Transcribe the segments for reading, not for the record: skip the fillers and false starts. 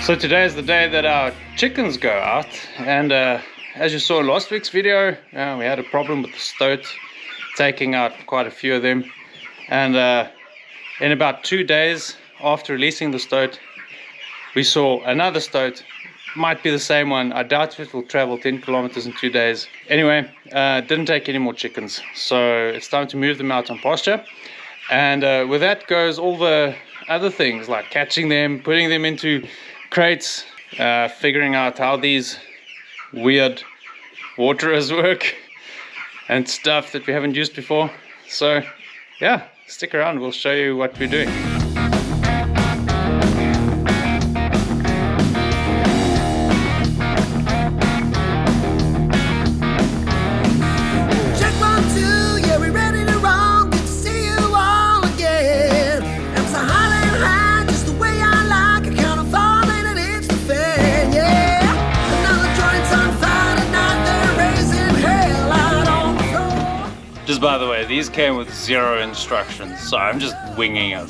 So today is the day that our chickens go out, and as you saw in last week's video, we had a problem with the stoat, taking out quite a few of them, and in about 2 days after releasing the stoat, we saw another stoat. Might be the same one. I doubt it will travel 10 kilometers in 2 days. Anyway, didn't take any more chickens, so it's time to move them out on pasture. And with that goes all the other things like catching them, putting them into crates, figuring out how these weird waterers work and stuff that we haven't used before. So yeah, stick around, we'll show you what we're doing. Just by the way, these came with 0 instructions, so I'm just winging it.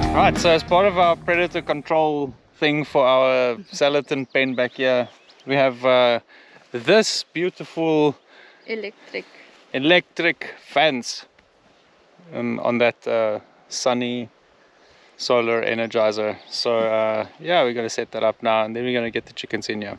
Alright, so as part of our predator control thing for our skeleton pen back here, we have this beautiful electric fence on that sunny solar energizer. So yeah, we're going to set that up now, and then we're going to get the chickens in here.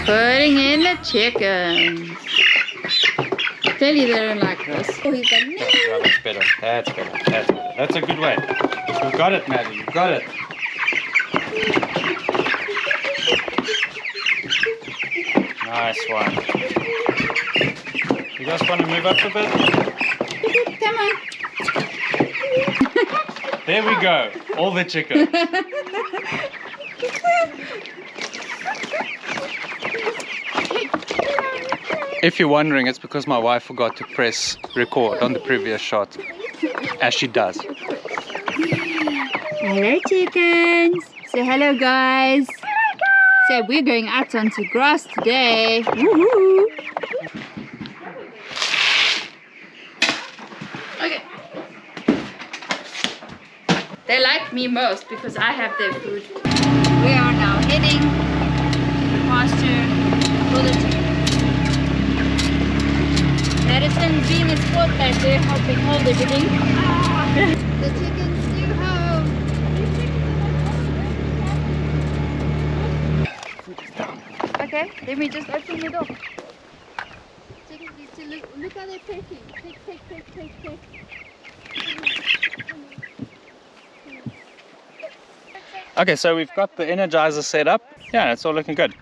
Putting in the chickens. Tell you they don't like this. Oh, he's like, no. Yeah, that's better. That's better. That's better. That's a good way. You've got it, Maddie. You've got it. Nice one. You guys want to move up a bit? Come on. There we go. All the chickens. If you're wondering, it's because my wife forgot to press record on the previous shot, as she does. Hello chickens. Say hello guys. Hello guys. So we're going out onto grass today. Woohoo! Okay. They like me most because I have their food. We are now heading to the pasture for the chickens. Madison's being a sport back there, helping hold everything. The chickens do home. Okay, let me just open the door. Chickens need to look how they're pecking. Peck. Okay, so we've got the energizer set up. Yeah, it's all looking good.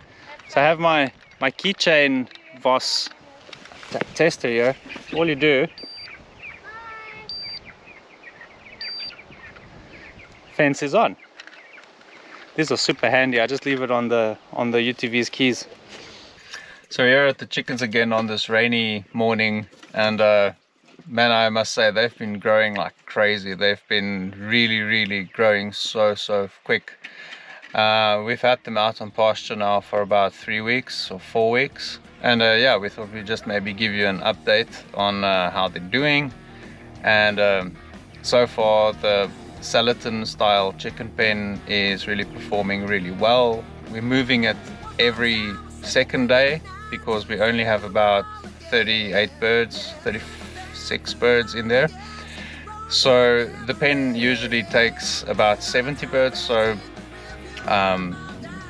So I have my keychain Voss tester here. All you do, fence is on. These are super handy. I just leave it on the UTV's keys. So here at the chickens again on this rainy morning, and man, I must say they've been growing like crazy. They've been really growing so quick. We've had them out on pasture now for about 3 weeks or 4 weeks. And yeah, we thought we'd just maybe give you an update on how they're doing. And so far the skeleton style chicken pen is really performing really well. We're moving it every second day because we only have about 36 birds in there. So the pen usually takes about 70 birds. So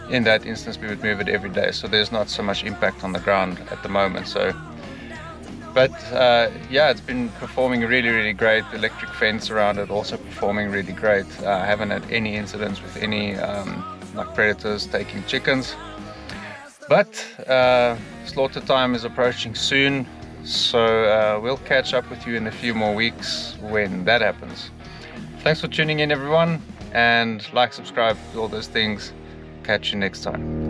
in that instance we would move it every day, so there's not so much impact on the ground at the moment. So but yeah, it's been performing really great. The electric fence around it also performing really great. I haven't had any incidents with any like predators taking chickens, but slaughter time is approaching soon, so we'll catch up with you in a few more weeks when that happens. Thanks for tuning in everyone, and like, subscribe, all those things. Catch you next time.